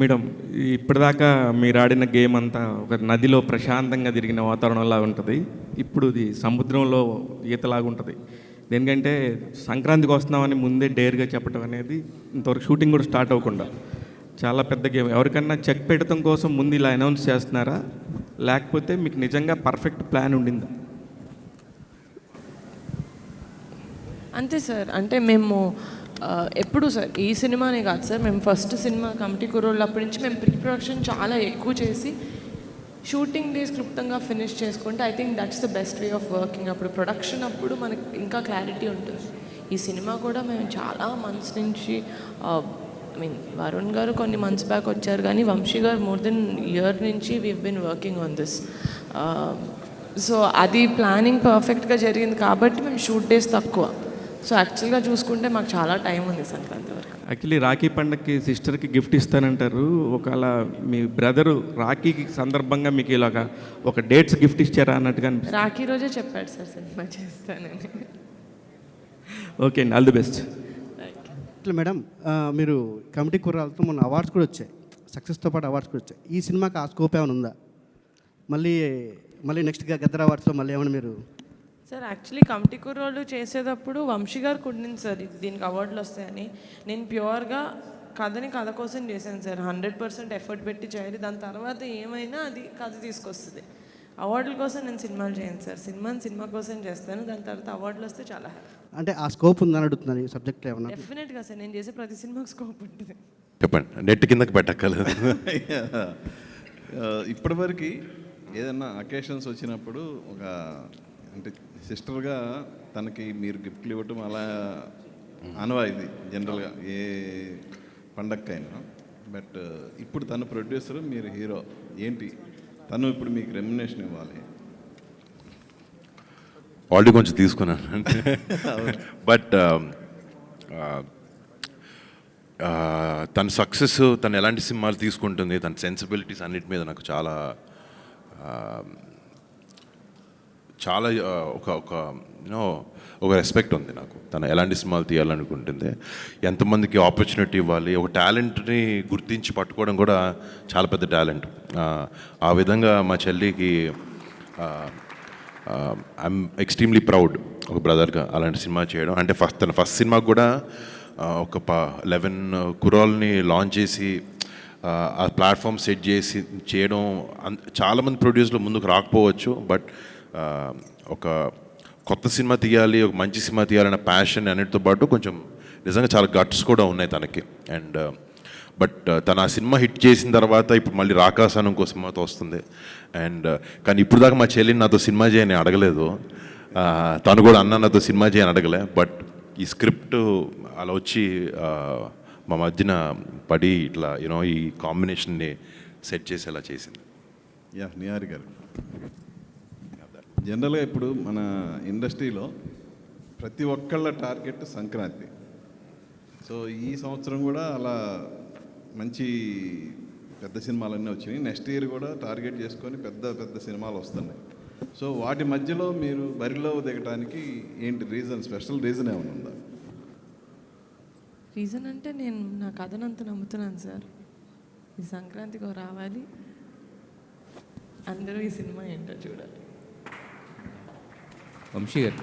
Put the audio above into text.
Madam, ఇప్పటిదాకా మీరు ఆడిన గేమ్ అంతా ఒక నదిలో ప్రశాంతంగా తిరిగిన వాతావరణంలా ఉంటుంది. ఇప్పుడు ఇది సముద్రంలో ఈతలాగా ఉంటుంది. దేనికంటే సంక్రాంతికి వస్తున్నామని ముందే డేర్గా చెప్పడం అనేది ఇంతవరకు షూటింగ్ కూడా స్టార్ట్ అవ్వకుండా చాలా పెద్ద గేమ్. ఎవరికన్నా చెక్ పెట్టడం కోసం ముందు ఇలా అనౌన్స్ చేస్తున్నారా, లేకపోతే మీకు నిజంగా పర్ఫెక్ట్ ప్లాన్ ఉండిందా? అంతే సార్. అంటే మేము ఎప్పుడు సార్ ఈ సినిమానే కాదు సార్, మేము ఫస్ట్ సినిమా కమిటీ కుర్రోళ్ళు అప్పటి నుంచి మేము ప్రీ ప్రొడక్షన్ చాలా ఎక్కువ చేసి షూటింగ్ డేస్ క్లుప్తంగా ఫినిష్ చేసుకుంటే I think that's the best way of working. అప్పుడు ప్రొడక్షన్ అప్పుడు మనకి ఇంకా క్లారిటీ ఉంటుంది. ఈ సినిమా కూడా మేము చాలా మంత్స్ నుంచి ఐ మీన్ వరుణ్ గారు కొన్ని మంత్స్ బ్యాక్ వచ్చారు, కానీ వంశీ గారు మోర్ దెన్ ఇయర్ నుంచి we been working on this. So అది ప్లానింగ్ పర్ఫెక్ట్గా జరిగింది కాబట్టి మేము షూట్ డేస్ తక్కువ. సో యాక్చువల్గా చూసుకుంటే మాకు చాలా టైం ఉంది సంక్రాంతి వరకు. యాక్చువల్లీ రాఖీ పండగకి సిస్టర్కి గిఫ్ట్ ఇస్తానంటారు. ఒకవేళ మీ బ్రదరు రాఖీకి సందర్భంగా మీకు ఇలాగ ఒక డేట్స్ గిఫ్ట్ ఇచ్చారా అన్నట్టుగా రాఖీ రోజే చెప్పాడు సార్ సినిమా చేస్తానని. ఓకే అండి, ఆల్ ది బెస్ట్. ఇట్లా మేడం, మీరు కమిటీ కుర్రాలతో మొన్న అవార్డ్స్ కూడా వచ్చాయి, సక్సెస్తో పాటు అవార్డ్స్ కూడా వచ్చాయి. ఈ సినిమాకి ఆ స్కోప్ ఏమైనా ఉందా? మళ్ళీ నెక్స్ట్ గద్దర్ అవార్డ్స్లో మళ్ళీ ఏమైనా మీరు? సార్ యాక్చువల్లీ కమిటీ కుర్రోళ్ళు చేసేటప్పుడు వంశీ గారు కుట్టింది సార్ దీనికి అవార్డులు వస్తాయని. నేను ప్యూర్గా కథ కోసం చేశాను సార్. 100% ఎఫర్ట్ పెట్టి చేయాలి. దాని తర్వాత ఏమైనా అది కథ తీసుకొస్తుంది. అవార్డుల కోసం నేను సినిమాలు చేయను సార్. సినిమా కోసం చేస్తాను. దాని తర్వాత అవార్డులు వస్తే చాలా హ్యాపీ. అంటే ఆ స్కోప్ ఉందని అడుగుతున్నాను. ఈ సబ్జెక్ట్లో ఏమన్నా? డెఫినెట్గా సార్, నేను చేసే ప్రతి సినిమాకి స్కోప్ ఉంటుంది. చెప్పండి, నెట్ కిందకి పెట్టక్కర్లేదు. ఇప్పటివరకు ఏదన్నా అకేషన్స్ వచ్చినప్పుడు ఒక అంటే సిస్టర్గా తనకి మీరు గిఫ్ట్లు ఇవ్వటం అలా ఆనవాయితీ జనరల్గా ఏ పండగకైనా. బట్ ఇప్పుడు తను ప్రొడ్యూసర్, మీరు హీరో, ఏంటి తను ఇప్పుడు మీకు రెమ్యునేషన్ ఇవ్వాలి? ఆల్రెడీ కొంచెం తీసుకున్నాను. బట్ తన సక్సెస్, తను ఎలాంటి సినిమాలు తీసుకుంటుంది, తన సెన్సిబిలిటీస్ అన్నిటి మీద నాకు చాలా చాలా ఒక రెస్పెక్ట్ ఉంది నాకు. తను ఎలాంటి సినిమాలు తీయాలనుకుంటుంది, ఎంతమందికి ఆపర్చునిటీ ఇవ్వాలి, ఒక టాలెంట్ని గుర్తించి పట్టుకోవడం కూడా చాలా పెద్ద టాలెంట్. ఆ విధంగా మా చెల్లికి ఐఎమ్ ఎక్స్ట్రీమ్లీ ప్రౌడ్ ఒక బ్రదర్గా అలాంటి సినిమా చేయడం. అంటే తన ఫస్ట్ సినిమా కూడా ఒక 11 కుర్రాల్ని లాంచ్ చేసి ఆ ప్లాట్ఫామ్ సెట్ చేసి చేయడం. చాలామంది ప్రొడ్యూసర్లు ముందుకు రాకపోవచ్చు, బట్ ఒక కొత్త సినిమా తీయాలి, ఒక మంచి సినిమా తీయాలన్న ప్యాషన్ అన్నిటితో పాటు కొంచెం నిజంగా చాలా గట్స్ కూడా ఉన్నాయి తనకి. అండ్ బట్ తను ఆ సినిమా హిట్ చేసిన తర్వాత ఇప్పుడు మళ్ళీ రాకాసాను ఇంకో సినిమాతో వస్తుంది. అండ్ కానీ ఇప్పుడు దాకా మా చెల్లిని నాతో సినిమా చేయని అడగలేదు, తను కూడా అన్న నాతో సినిమా చేయని అడగలే. బట్ ఈ స్క్రిప్ట్ అలా వచ్చి మా మధ్యన పడి ఇట్లా ఈ కాంబినేషన్ని సెట్ చేసేలా చేసింది. నిహారి గారు, జనరల్గా ఇప్పుడు మన ఇండస్ట్రీలో ప్రతి ఒక్కళ్ళ టార్గెట్ సంక్రాంతి. సో ఈ సంవత్సరం కూడా అలా మంచి పెద్ద సినిమాలన్నీ వచ్చినాయి. నెక్స్ట్ ఇయర్ కూడా టార్గెట్ చేసుకొని పెద్ద సినిమాలు వస్తున్నాయి. సో వాటి మధ్యలో మీరు బరిలో దిగడానికి ఏంటి రీజన్? స్పెషల్ రీజన్ ఏమైనా ఉందా? రీజన్ అంటే నేను నా కథనంత నమ్ముతున్నాను సార్. ఈ సంక్రాంతికి రావాలి, అందరూ ఈ సినిమా ఏంటో చూడాలి. వంశీ గారు,